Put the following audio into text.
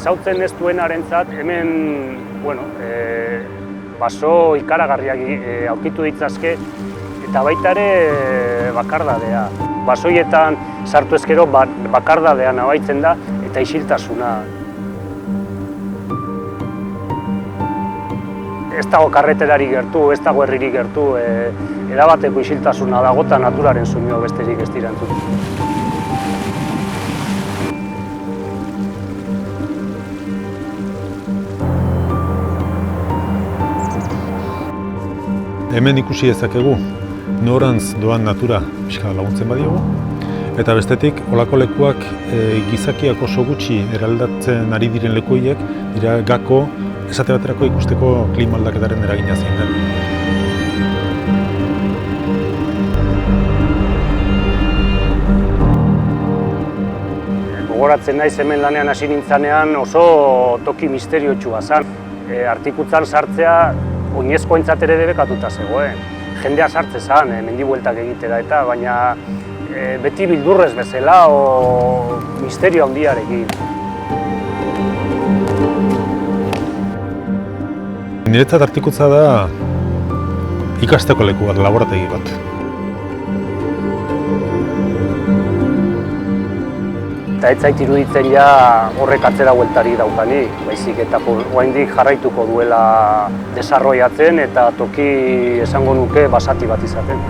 ezautzen ez duenarentzat hemen, baso ikaragarriak aurkitu ditzazke eta baita ere bakardadea. Basoietan sartu ezkero bakardadea nabaitzen da eta isiltasuna. Ez dago karreterari gertu, ez dago herririk gertu, erabateko isiltasuna dago eta naturaren soinua besterik ez dira entzuten. Hemen ikusi dezakegu norantz doan natura pixka laguntzen badiogu, eta bestetik holako lekuak gizakiak oso gutxi eraldatzen ari diren leku horiek dira gako esate baterako ikusteko klima aldaketaren eragina zein den. Gogoratzen naiz hemen lanean hasi nintzanean oso toki misteriotsua zen. Artikutzan sartzea oinezkoentzat ere debekatuta zegoen. Jendea sartze zen, mendibueltak egitera eta, baina beti bildurrez bezala o misterio handiarekin. Niretzat artikutza da ikasteko leku bat, laborategi bat. Eta ez zait iruditzen ja horrek atzera bueltarik daukanik, baizik eta oraindik jarraituko duela desarrollatzen eta toki esango nuke basati bat izaten.